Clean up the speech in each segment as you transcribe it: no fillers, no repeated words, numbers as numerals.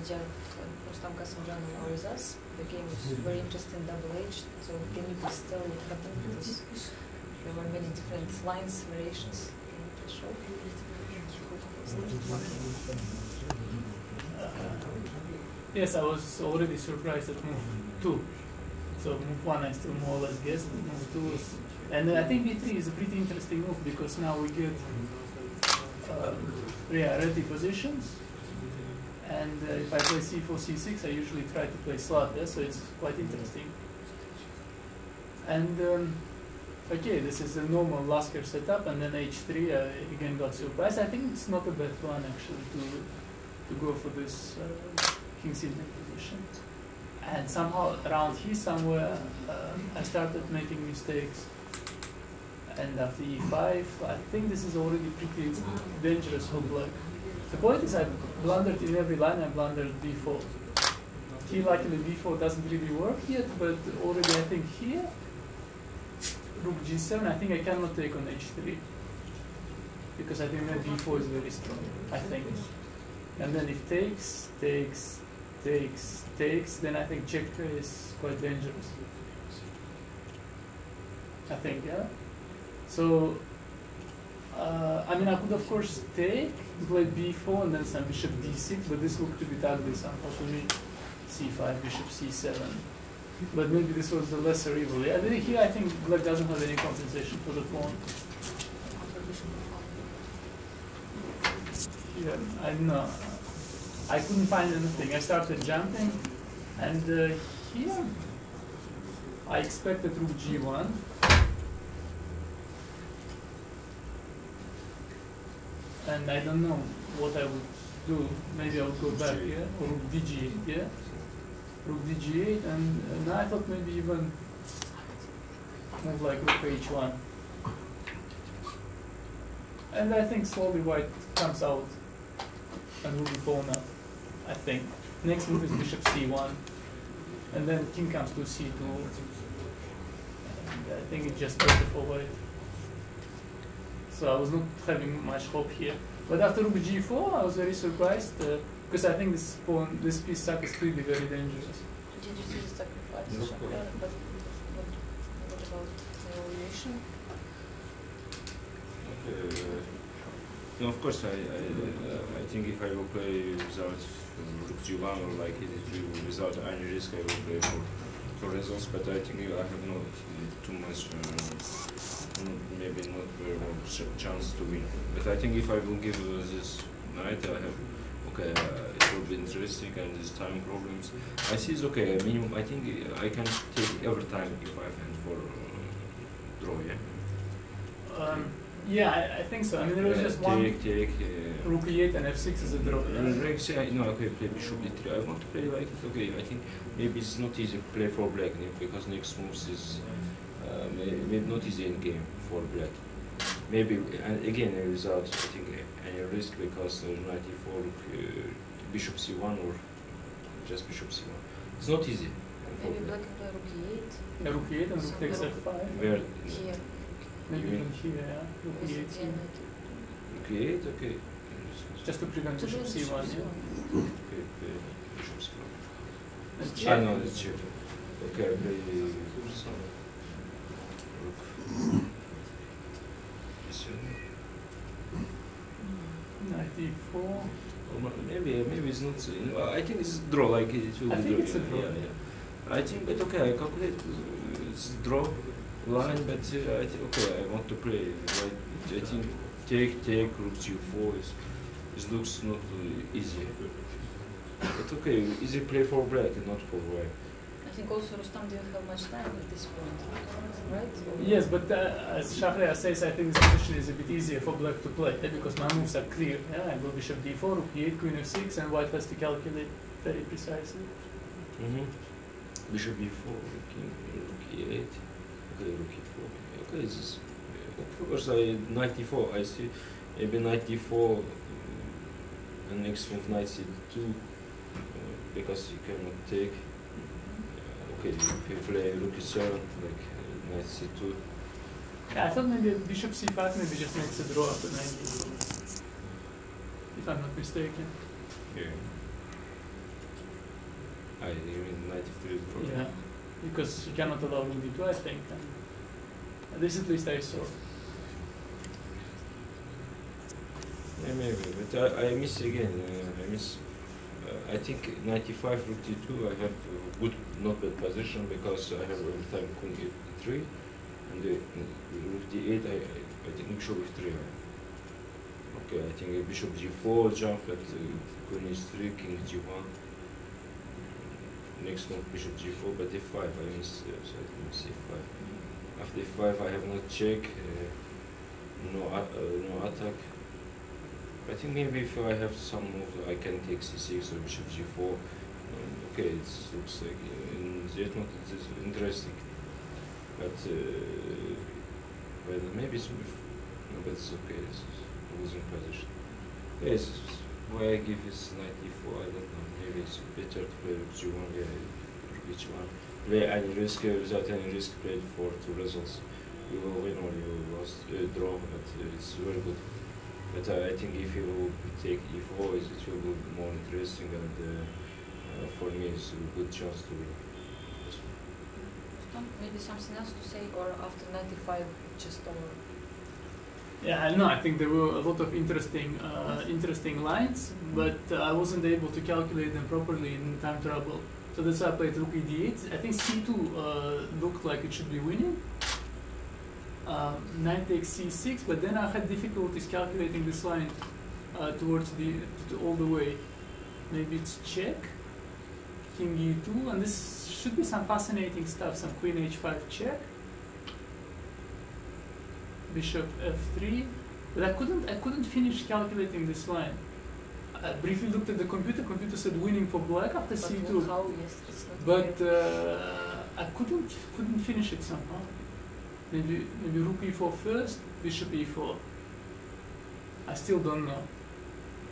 Mamedyarov and Kasimdzhanov are with us. The game is very interesting, double-edged. So can you please tell what happened? Because there were many different lines, variations. Can you please show? Yes, I was already surprised at move 2. So move 1 I still more or less guessed, but move 2 was... And I think b3 is a pretty interesting move because now we get ready positions. And if I play c4, c6, I usually try to play slot, yeah? So it's quite interesting. And okay, this is a normal Lasker setup, and then h3 I again got surprised. I think it's not a bad plan actually to go for this king c9 position. And somehow around here somewhere I started making mistakes. And after e5, I think this is already pretty dangerous for black. The point is I blundered in every line, I blundered b4. Here luckily b4 doesn't really work yet, but already I think here, rook g7, I think I cannot take on h3. Because I think that b4 is very strong, I think. And then if takes, then I think check is quite dangerous. I think, yeah? So, I mean, I could of course take, play b4 and then some bishop d6, but this looked a bit ugly somehow to me. c5, bishop c7. But maybe this was the lesser evil. Yeah, here I think black doesn't have any compensation for the pawn. Yeah, I don't know. I couldn't find anything. I started jumping, and here I expected rook g1. And I don't know what I would do. Maybe I would go back, yeah? Or rook dg8, yeah? Rook dg8, and I thought maybe even move like rook h1. And I think slowly white comes out and will be pawn up, I think. Next move is bishop c1, and then king comes to c2. And I think it's just better for white. So I was not having much hope here. But after rook g4, I was very surprised because I think this pawn, this piece sac is really very dangerous. Did you see the sacrifice? No. But what about the evaluation? No, of course, I think if I will play without rook g1 or like e3 without any risk, I will play for results. But I think I have not too much. Maybe not very much chance to win. But I think if I will give this knight, I have okay. It will be interesting, and this time problems. I see it's okay. Minimum. I think I can take every time if I hand for draw. Yeah. Yeah, I think so. I mean, there was just one rook e8 and f6 is a draw. No, okay, play bishop d3. I want to play like it. Okay, I think maybe it's not easy to play for black because next moves is. Maybe not easy in game for black. Maybe again without I think any risk because knight e4, bishop c1 or just bishop c1. It's not easy. Maybe black can play rook e8. Yeah, rook e8 and rook takes f5. Where? Here. Maybe even here, yeah. Rook e8 here. Rook e8, okay. Just to prevent bishop c1, yeah. Okay, bishop c1. And check. No, it's check. Okay, I play Knight e4. Maybe it's not. I think it's draw. Like it will I be think draw. it's a draw. Yeah. I think, but okay. I calculate it's draw line, but I think okay. I want to play. Right? I think take rook g4 it looks not easy. But okay, easy play for black and not for white. I think also Rustam didn't have much time at this point, right? Yes, but as Shahriar says, I think this position is a bit easier for black to play because my moves are clear. Yeah, I go bishop d4, rook e8, queen f6, and white has to calculate very precisely. Bishop b4, rook e8, okay, rook e4. Okay, this is of course knight d4. I see maybe knight d4 and next move knight c2 because you cannot take. Okay, you play rook e7, like knight c2. Yeah, I thought maybe bishop c5 maybe just makes a draw after knight d4, if I'm not mistaken. Yeah. I mean knight f3 is probably. Yeah, because you cannot allow rook d2, I think. And this at least I saw. Yeah, maybe, but I miss again. I miss. I think 95 rook d2. I have a good, not bad position because I have every time queen e3, and the rook d8. I think bishop f3. Okay, I think bishop g4, jump at queen h3, king g1. Next move bishop g4, but f5. I miss, so I miss f5. After f5, I have no check, no attack. I think maybe if I have some moves, I can take c6 or bishop g4. Okay, it looks like in the mode it is interesting, but well, maybe it's no, but it's okay. It's losing position. Yes, why I give is knight e4. I don't know. Maybe it's better to play rook g1. Yeah, rook h1. Play any risk without any risk. Play for 2 results. You will win or you will lost, draw, but it's very good. But I think if you take e4, it will be more interesting, and for me it's a good chance to win. Maybe something else to say, or after 95, just over? Yeah, no, I think there were a lot of interesting lines, but I wasn't able to calculate them properly in time trouble. So that's why I played rook e8. I think c2 looked like it should be winning. Knight takes c6, but then I had difficulties calculating this line towards all the way. Maybe it's check, king e2, and this should be some fascinating stuff. Some queen h5 check, bishop f3, but I couldn't finish calculating this line. I briefly looked at the computer. Computer said winning for black after c2, how? Yes, it's not but I couldn't finish it somehow. Maybe rook e4 first, bishop e4. I still don't know.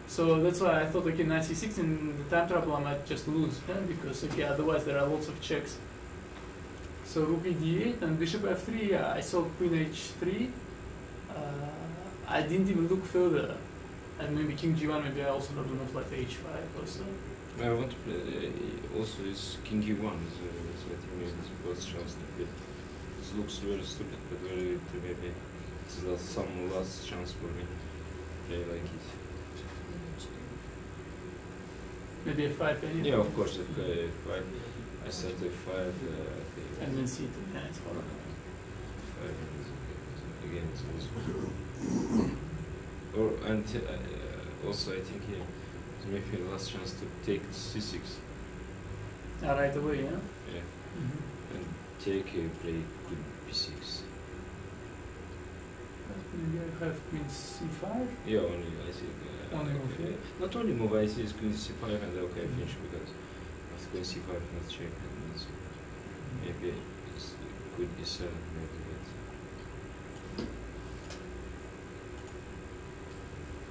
So that's why I thought, okay, knight c6 in the time trouble I might just lose, because okay, otherwise there are lots of checks. So rook e d8 and bishop f3. Yeah, I saw queen h3. I didn't even look further, and maybe king g1. Maybe I also don't know, like h5 or so. I want to play also is king e1. So I think maybe it's the first chance to play. It looks very stupid, but very maybe it's some last chance for me. Play like it. Maybe f5 anyway. Yeah, of course. F5. I said f5. And then c2. Yeah, it's horrible. F5 again. It's also. Or and also I think here maybe the last chance to take c6. Right away, yeah. Yeah. Mm-hmm. And take play queen b6. Maybe I have queen c5. Yeah, only I think. Only move, yeah. Not only move, I see is queen c5 and okay, finish because after queen c5 not check and it's, maybe it's queen e7 maybe, but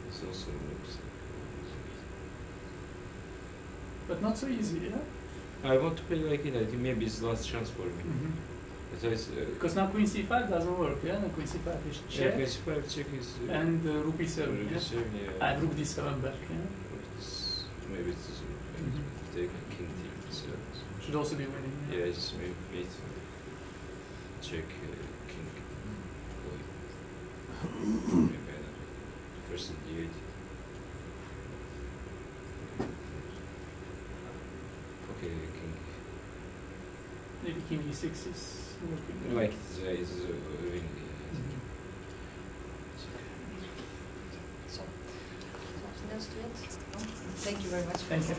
it's also looks. But not so easy, yeah. I want to play like it. I think maybe it's the last chance for me. Mm-hmm. Because now queen c5 doesn't work, yeah? No, queen c5 is check. Yeah, queen c5 check is. And rook e7, rook yeah? e7, yeah. And rook d7 back, yeah? Maybe it's take a king d7. Should also be winning. Yeah, it's maybe mate. Check king. Maybe I don't know. First d8. Okay, king. Maybe king e6 is working. Like it's ring. So, something else to add? No? Thank you very much. Thank you.